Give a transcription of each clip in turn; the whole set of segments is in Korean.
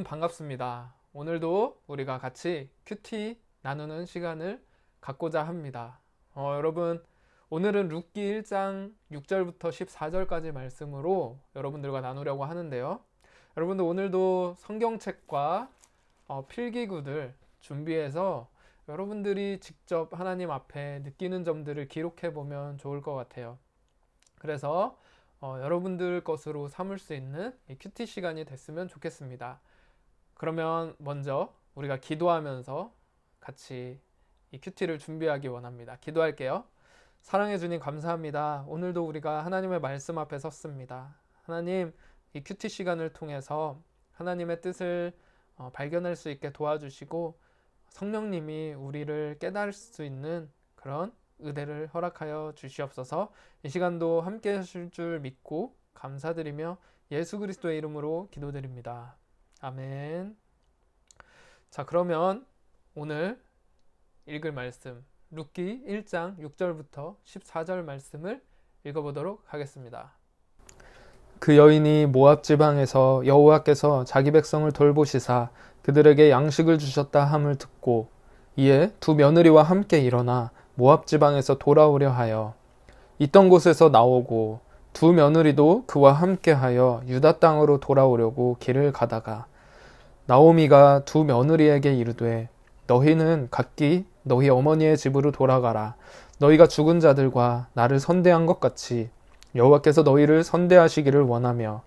여러분 반갑습니다. 오늘도 우리가 같이 큐티 나누는 시간을 갖고자 합니다. 여러분 오늘은 룻기 1장 6절부터 14절까지 말씀으로 여러분들과 나누려고 하는데요. 여러분들 오늘도 성경책과 필기구들 준비해서 여러분들이 직접 하나님 앞에 느끼는 점들을 기록해 보면 좋을 것 같아요. 그래서 여러분들 것으로 삼을 수 있는 이 큐티 시간이 됐으면 좋겠습니다. 그러면 먼저 우리가 기도하면서 같이 이 큐티를 준비하기 원합니다. 기도할게요. 사랑해 주님 감사합니다. 오늘도 우리가 하나님의 말씀 앞에 섰습니다. 하나님, 이 큐티 시간을 통해서 하나님의 뜻을 발견할 수 있게 도와주시고 성령님이 우리를 깨달을 수 있는 그런 은혜를 허락하여 주시옵소서. 이 시간도 함께 하실 줄 믿고 감사드리며 예수 그리스도의 이름으로 기도드립니다. 아멘. 자, 그러면 오늘 읽을 말씀 룻기 1장 6절부터 14절 말씀을 읽어보도록 하겠습니다. 그 여인이 모압 지방에서 여호와께서 자기 백성을 돌보시사 그들에게 양식을 주셨다 함을 듣고 이에 두 며느리와 함께 일어나 모압 지방에서 돌아오려 하여 있던 곳에서 나오고 두 며느리도 그와 함께하여 유다 땅으로 돌아오려고 길을 가다가 나오미가 두 며느리에게 이르되 너희는 각기 너희 어머니의 집으로 돌아가라. 너희가 죽은 자들과 나를 선대한 것 같이 여호와께서 너희를 선대하시기를 원하며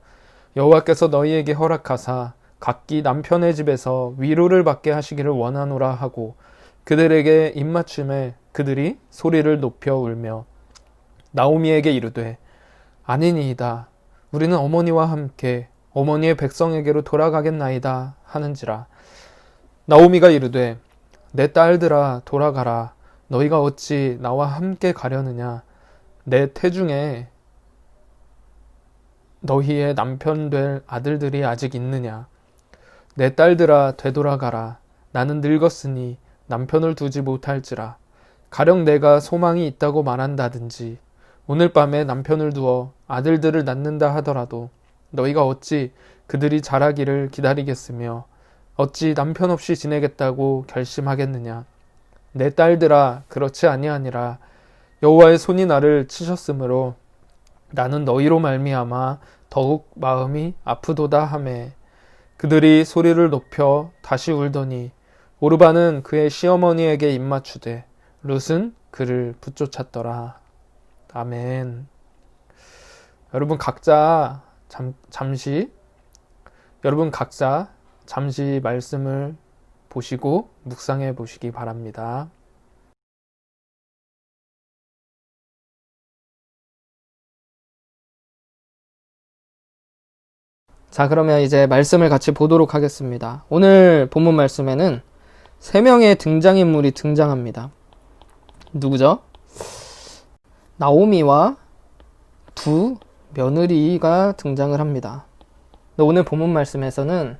여호와께서 너희에게 허락하사 각기 남편의 집에서 위로를 받게 하시기를 원하노라 하고 그들에게 입맞춤에 그들이 소리를 높여 울며 나오미에게 이르되 아니니이다. 우리는 어머니와 함께 어머니의 백성에게로 돌아가겠나이다 하는지라. 나오미가 이르되 내 딸들아 돌아가라. 너희가 어찌 나와 함께 가려느냐. 내 태중에 너희의 남편 될 아들들이 아직 있느냐. 내 딸들아 되돌아가라. 나는 늙었으니 남편을 두지 못할지라. 가령 내가 소망이 있다고 말한다든지 오늘 밤에 남편을 두어 아들들을 낳는다 하더라도 너희가 어찌 그들이 자라기를 기다리겠으며 어찌 남편 없이 지내겠다고 결심하겠느냐. 내 딸들아 그렇지 아니하니라. 여호와의 손이 나를 치셨으므로 나는 너희로 말미암아 더욱 마음이 아프도다 하매 그들이 소리를 높여 다시 울더니 오르바는 그의 시어머니에게 입맞추되 룻은 그를 붙쫓았더라. 아멘. 여러분 각자 잠시 말씀을 보시고 묵상해 보시기 바랍니다. 자, 그러면 이제 말씀을 같이 보도록 하겠습니다. 오늘 본문 말씀에는 3명의 등장인물이 등장합니다. 누구죠? 나오미와 두 며느리가 등장을 합니다. 오늘 본문 말씀에서는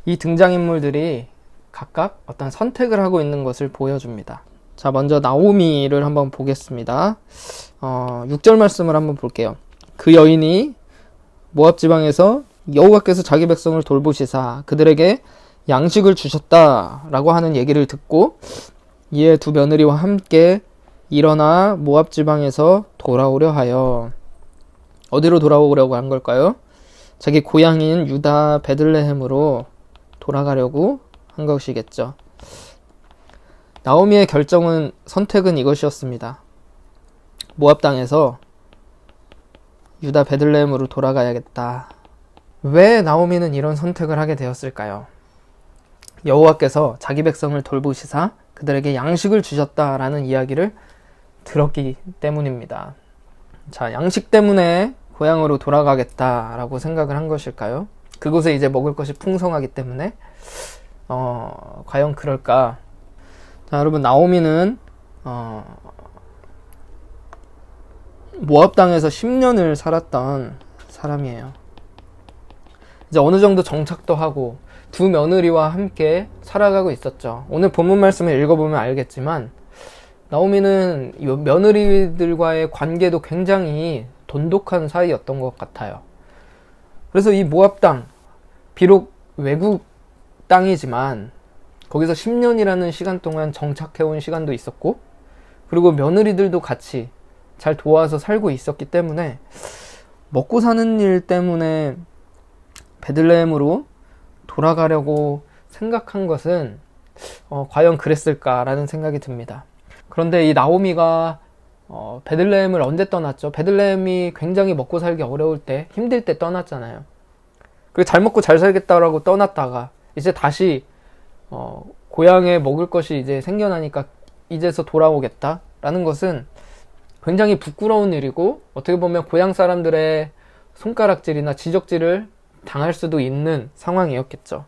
이 등장인물들이 각각 어떤 선택을 하고 있는 것을 보여줍니다. 자, 먼저 나오미를 한번 보겠습니다. 6절 말씀을 한번 볼게요. 그 여인이 모압 지방에서 여호와께서 자기 백성을 돌보시사 그들에게 양식을 주셨다라고 하는 얘기를 듣고 이에 두 며느리와 함께 일어나 모압 지방에서 돌아오려 하여 어디로 돌아오려고 한 걸까요? 자기 고향인 유다 베들레헴으로 돌아가려고 한 것이겠죠. 나오미의 선택은 이것이었습니다. 모압 땅에서 유다 베들레헴으로 돌아가야겠다. 왜 나오미는 이런 선택을 하게 되었을까요? 여호와께서 자기 백성을 돌보시사 그들에게 양식을 주셨다라는 이야기를 들었기 때문입니다. 자, 양식 때문에 고향으로 돌아가겠다라고 생각을 한 것일까요? 그곳에 이제 먹을 것이 풍성하기 때문에 과연 그럴까? 자, 여러분 나오미는 모압 땅에서 10년을 살았던 사람이에요. 이제 어느 정도 정착도 하고 두 며느리와 함께 살아가고 있었죠. 오늘 본문 말씀을 읽어보면 알겠지만 나오미는 이 며느리들과의 관계도 굉장히 돈독한 사이였던 것 같아요. 그래서 이 모압 땅, 비록 외국 땅이지만 거기서 10년이라는 시간 동안 정착해온 시간도 있었고, 그리고 며느리들도 같이 잘 도와서 살고 있었기 때문에 먹고 사는 일 때문에 베들레헴으로 돌아가려고 생각한 것은 과연 그랬을까라는 생각이 듭니다. 그런데 이 나오미가 베들레헴을 언제 떠났죠? 베들레헴이 굉장히 먹고 살기 어려울 때, 힘들 때 떠났잖아요. 그리고 잘 먹고 잘 살겠다라고 떠났다가 이제 다시 고향에 먹을 것이 이제 생겨나니까 이제서 돌아오겠다라는 것은 굉장히 부끄러운 일이고, 어떻게 보면 고향 사람들의 손가락질이나 지적질을 당할 수도 있는 상황이었겠죠.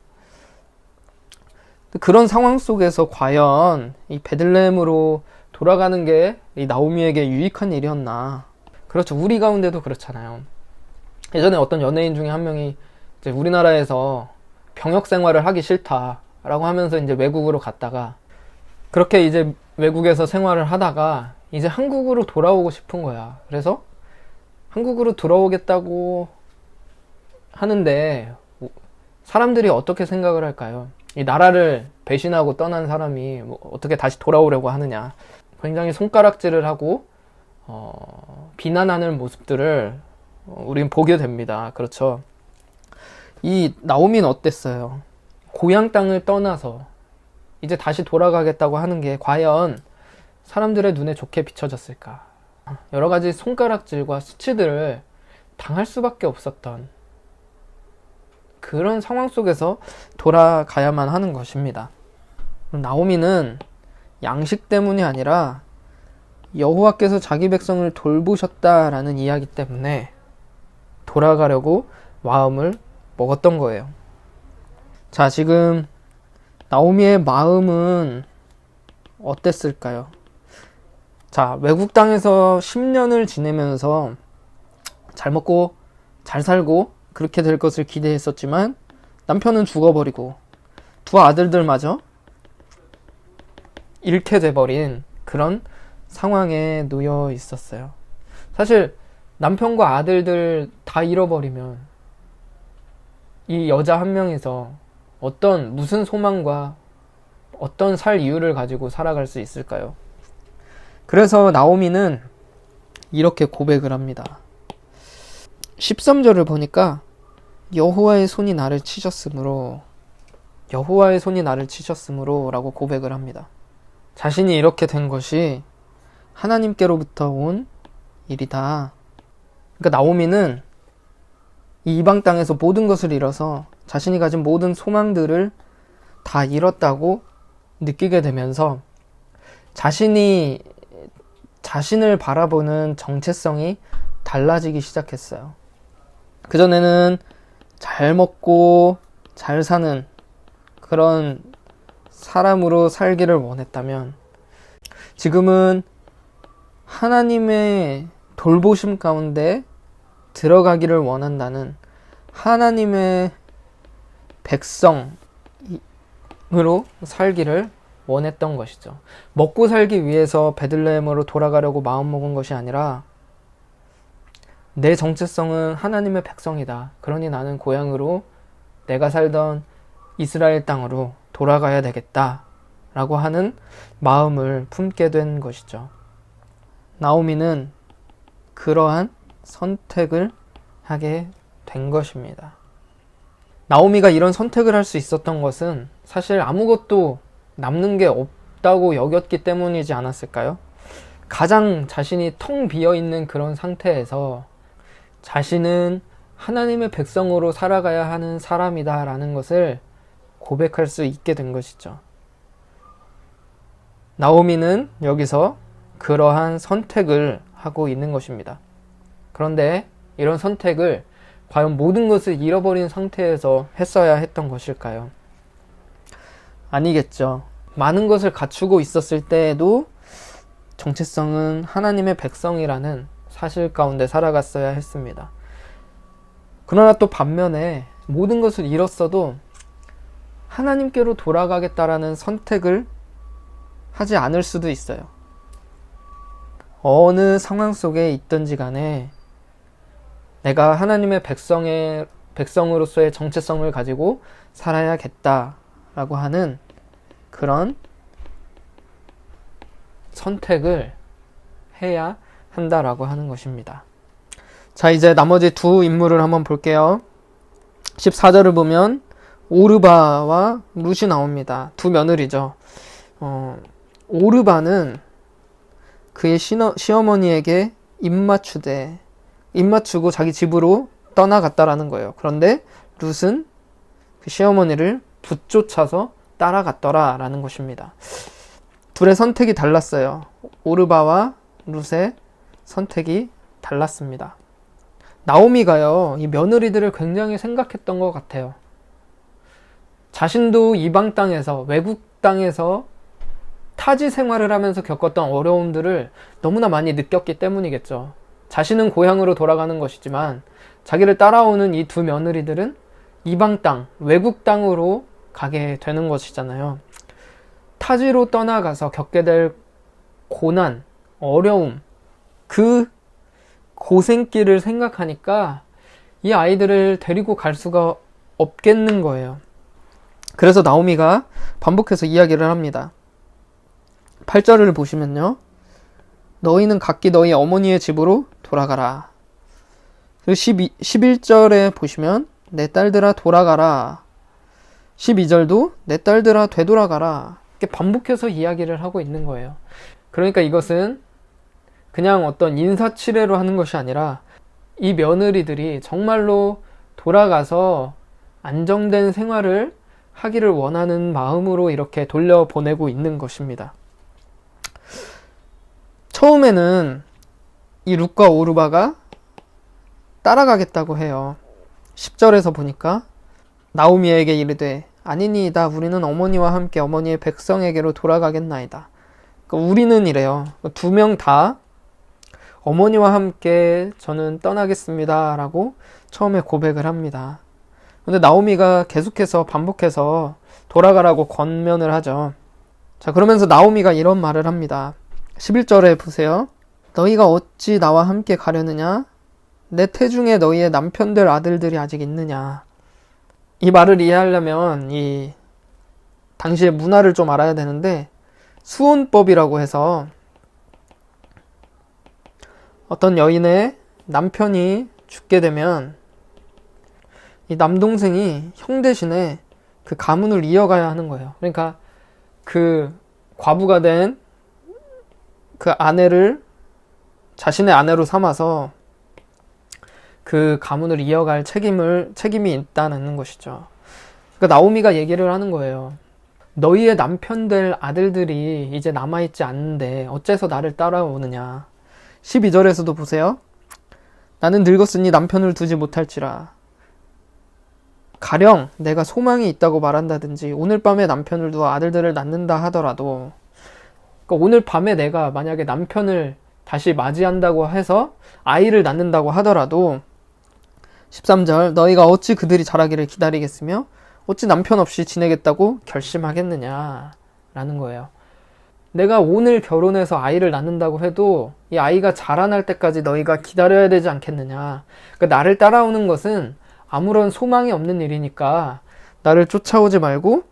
그런 상황 속에서 과연 이 베들레헴으로 돌아가는 게 이 나오미에게 유익한 일이었나? 그렇죠. 우리 가운데도 그렇잖아요. 예전에 어떤 연예인 중에 한 명이 이제 우리나라에서 병역 생활을 하기 싫다라고 하면서 이제 외국으로 갔다가, 그렇게 이제 외국에서 생활을 하다가 이제 한국으로 돌아오고 싶은 거야. 그래서 한국으로 돌아오겠다고 하는데 사람들이 어떻게 생각을 할까요? 이 나라를 배신하고 떠난 사람이 어떻게 다시 돌아오려고 하느냐. 굉장히 손가락질을 하고 비난하는 모습들을 우린 보게 됩니다. 그렇죠. 이 나오미는 어땠어요? 고향 땅을 떠나서 이제 다시 돌아가겠다고 하는 게 과연 사람들의 눈에 좋게 비춰졌을까? 여러 가지 손가락질과 수치들을 당할 수밖에 없었던 그런 상황 속에서 돌아가야만 하는 것입니다. 나오미는 양식 때문이 아니라 여호와께서 자기 백성을 돌보셨다라는 이야기 때문에 돌아가려고 마음을 먹었던 거예요. 자, 지금 나오미의 마음은 어땠을까요? 자, 외국 땅에서 10년을 지내면서 잘 먹고 잘 살고 그렇게 될 것을 기대했었지만 남편은 죽어버리고 두 아들들마저 잃게 돼버린 그런 상황에 놓여 있었어요. 사실 남편과 아들들 다 잃어버리면 이 여자 한 명에서 무슨 소망과 어떤 살 이유를 가지고 살아갈 수 있을까요? 그래서 나오미는 이렇게 고백을 합니다. 13절을 보니까 여호와의 손이 나를 치셨으므로 라고 고백을 합니다. 자신이 이렇게 된 것이 하나님께로부터 온 일이다. 그러니까 나오미는 이 이방 땅에서 모든 것을 잃어서 자신이 가진 모든 소망들을 다 잃었다고 느끼게 되면서 자신을 바라보는 정체성이 달라지기 시작했어요. 그전에는 잘 먹고 잘 사는 그런 사람으로 살기를 원했다면 지금은 하나님의 돌보심 가운데 들어가기를 원한다는 하나님의 백성으로 살기를 원했던 것이죠. 먹고 살기 위해서 베들레헴으로 돌아가려고 마음먹은 것이 아니라 내 정체성은 하나님의 백성이다. 그러니 나는 고향으로 내가 살던 이스라엘 땅으로 돌아가야 되겠다 라고 하는 마음을 품게 된 것이죠. 나오미는 그러한 선택을 하게 된 것입니다. 나오미가 이런 선택을 할 수 있었던 것은 사실 아무것도 남는 게 없다고 여겼기 때문이지 않았을까요? 가장 자신이 텅 비어있는 그런 상태에서 자신은 하나님의 백성으로 살아가야 하는 사람이다 라는 것을 고백할 수 있게 된 것이죠. 나오미는 여기서 그러한 선택을 하고 있는 것입니다. 그런데 이런 선택을 과연 모든 것을 잃어버린 상태에서 했어야 했던 것일까요? 아니겠죠. 많은 것을 갖추고 있었을 때에도 정체성은 하나님의 백성이라는 사실 가운데 살아갔어야 했습니다. 그러나 또 반면에 모든 것을 잃었어도 하나님께로 돌아가겠다라는 선택을 하지 않을 수도 있어요. 어느 상황 속에 있든지 간에 내가 하나님의 백성으로서의 정체성을 가지고 살아야겠다라고 하는 그런 선택을 해야 한다라고 하는 것입니다. 자, 이제 나머지 두 인물을 한번 볼게요. 14절을 보면 오르바와 룻이 나옵니다. 두 며느리죠. 오르바는 그의 시어머니에게 입맞추고 자기 집으로 떠나갔다라는 거예요. 그런데 룻은 그 시어머니를 붙쫓아서 따라갔더라라는 것입니다. 둘의 선택이 달랐어요. 오르바와 룻의 선택이 달랐습니다. 나오미가요, 이 며느리들을 굉장히 생각했던 것 같아요. 자신도 이방 땅에서, 외국 땅에서 타지 생활을 하면서 겪었던 어려움들을 너무나 많이 느꼈기 때문이겠죠. 자신은 고향으로 돌아가는 것이지만 자기를 따라오는 이 두 며느리들은 이방 땅, 외국 땅으로 가게 되는 것이잖아요. 타지로 떠나가서 겪게 될 고난, 어려움, 그 고생길을 생각하니까 이 아이들을 데리고 갈 수가 없겠는 거예요. 그래서 나오미가 반복해서 이야기를 합니다. 8절을 보시면요. 너희는 각기 너희 어머니의 집으로 돌아가라. 그리고 11절에 보시면 내 딸들아 돌아가라. 12절도 내 딸들아 되돌아가라. 이렇게 반복해서 이야기를 하고 있는 거예요. 그러니까 이것은 그냥 어떤 인사치레로 하는 것이 아니라 이 며느리들이 정말로 돌아가서 안정된 생활을 하기를 원하는 마음으로 이렇게 돌려보내고 있는 것입니다. 처음에는 이 룻과 오르바가 따라가겠다고 해요. 10절에서 보니까 나오미에게 이르되 아니니이다 우리는 어머니와 함께 어머니의 백성에게로 돌아가겠나이다. 그러니까 우리는 이래요. 두 명 다 어머니와 함께 저는 떠나겠습니다 라고 처음에 고백을 합니다. 근데 나오미가 계속해서 반복해서 돌아가라고 권면을 하죠. 자, 그러면서 나오미가 이런 말을 합니다. 11절에 보세요. 너희가 어찌 나와 함께 가려느냐? 내 태중에 너희의 남편들 아들들이 아직 있느냐? 이 말을 이해하려면 이 당시의 문화를 좀 알아야 되는데 수혼법이라고 해서 어떤 여인의 남편이 죽게 되면 이 남동생이 형 대신에 그 가문을 이어가야 하는 거예요. 그러니까 그 과부가 된 그 아내를 자신의 아내로 삼아서 그 가문을 이어갈 책임이 있다는 것이죠. 그러니까 나오미가 얘기를 하는 거예요. 너희의 남편들 아들들이 이제 남아있지 않는데 어째서 나를 따라오느냐. 12절에서도 보세요. 나는 늙었으니 남편을 두지 못할지라. 가령 내가 소망이 있다고 말한다든지 오늘 밤에 남편을 두어 아들들을 낳는다 하더라도, 그러니까 오늘 밤에 내가 만약에 남편을 다시 맞이한다고 해서 아이를 낳는다고 하더라도 13절 너희가 어찌 그들이 자라기를 기다리겠으며 어찌 남편 없이 지내겠다고 결심하겠느냐 라는 거예요. 내가 오늘 결혼해서 아이를 낳는다고 해도 이 아이가 자라날 때까지 너희가 기다려야 되지 않겠느냐. 그러니까 나를 따라오는 것은 아무런 소망이 없는 일이니까 나를 쫓아오지 말고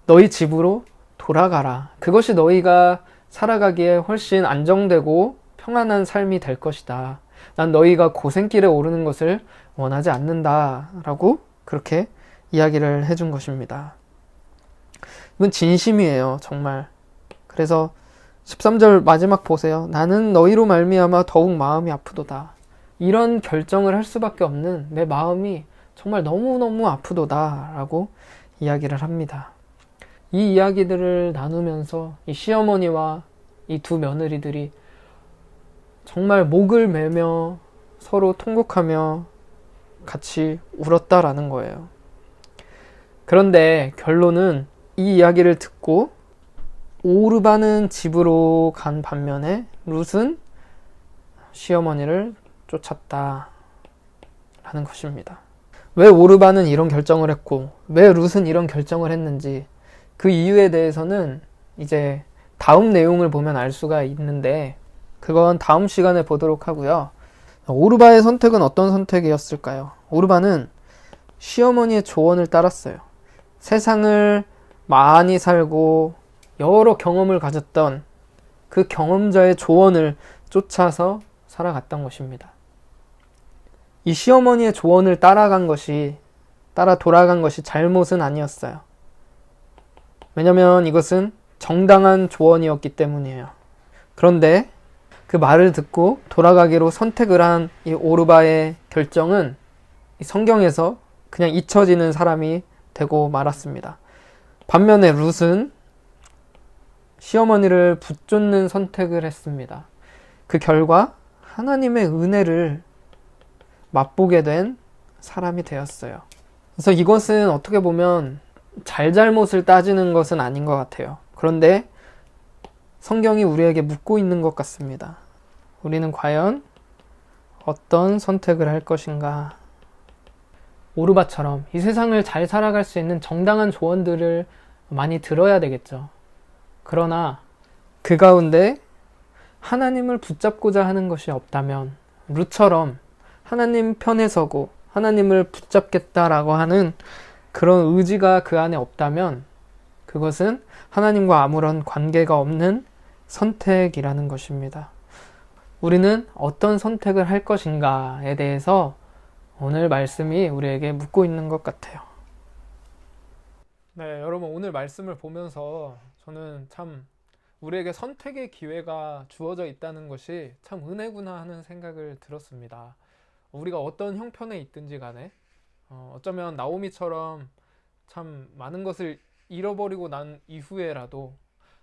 너희 집으로 돌아가라. 그것이 너희가 살아가기에 훨씬 안정되고 평안한 삶이 될 것이다. 난 너희가 고생길에 오르는 것을 원하지 않는다 라고 그렇게 이야기를 해준 것입니다. 이건 진심이에요, 정말. 그래서 13절 마지막 보세요. 나는 너희로 말미암아 더욱 마음이 아프도다. 이런 결정을 할 수밖에 없는 내 마음이 정말 너무너무 아프도다 라고 이야기를 합니다. 이 이야기들을 나누면서 이 시어머니와 이 두 며느리들이 정말 목을 매며 서로 통곡하며 같이 울었다라는 거예요. 그런데 결론은 이 이야기를 듣고 오르바는 집으로 간 반면에 룻은 시어머니를 쫓았다 라는 것입니다. 왜 오르바는 이런 결정을 했고 왜 룻은 이런 결정을 했는지 그 이유에 대해서는 이제 다음 내용을 보면 알 수가 있는데 그건 다음 시간에 보도록 하고요. 오르바의 선택은 어떤 선택이었을까요? 오르바는 시어머니의 조언을 따랐어요. 세상을 많이 살고 여러 경험을 가졌던 그 경험자의 조언을 쫓아서 살아갔던 것입니다. 이 시어머니의 조언을 따라 돌아간 것이 잘못은 아니었어요. 왜냐면 이것은 정당한 조언이었기 때문이에요. 그런데 그 말을 듣고 돌아가기로 선택을 한 이 오르바의 결정은 이 성경에서 그냥 잊혀지는 사람이 되고 말았습니다. 반면에 룻은 시어머니를 붙쫓는 선택을 했습니다. 그 결과 하나님의 은혜를 맛보게 된 사람이 되었어요. 그래서 이것은 어떻게 보면 잘잘못을 따지는 것은 아닌 것 같아요. 그런데 성경이 우리에게 묻고 있는 것 같습니다. 우리는 과연 어떤 선택을 할 것인가? 오르바처럼 이 세상을 잘 살아갈 수 있는 정당한 조언들을 많이 들어야 되겠죠. 그러나 그 가운데 하나님을 붙잡고자 하는 것이 없다면 룻처럼 하나님 편에 서고 하나님을 붙잡겠다라고 하는 그런 의지가 그 안에 없다면 그것은 하나님과 아무런 관계가 없는 선택이라는 것입니다. 우리는 어떤 선택을 할 것인가에 대해서 오늘 말씀이 우리에게 묻고 있는 것 같아요. 네, 여러분 오늘 말씀을 보면서 저는 참 우리에게 선택의 기회가 주어져 있다는 것이 참 은혜구나 하는 생각을 들었습니다. 우리가 어떤 형편에 있든지 간에 어쩌면 나오미처럼 참 많은 것을 잃어버리고 난 이후에라도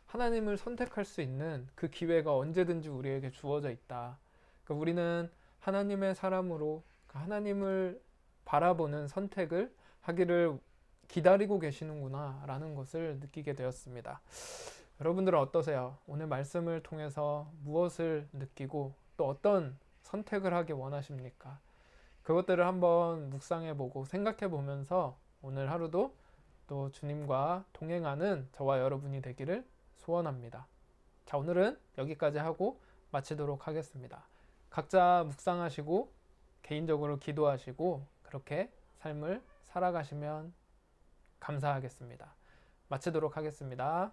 하나님을 선택할 수 있는 그 기회가 언제든지 우리에게 주어져 있다. 그러니까 우리는 하나님의 사람으로 하나님을 바라보는 선택을 하기를 기다리고 계시는구나 라는 것을 느끼게 되었습니다. 여러분들은 어떠세요? 오늘 말씀을 통해서 무엇을 느끼고 또 어떤 선택을 하기 원하십니까? 그것들을 한번 묵상해보고 생각해보면서 오늘 하루도 또 주님과 동행하는 저와 여러분이 되기를 소원합니다. 자, 오늘은 여기까지 하고 마치도록 하겠습니다. 각자 묵상하시고 개인적으로 기도하시고 그렇게 삶을 살아가시면 감사하겠습니다. 마치도록 하겠습니다.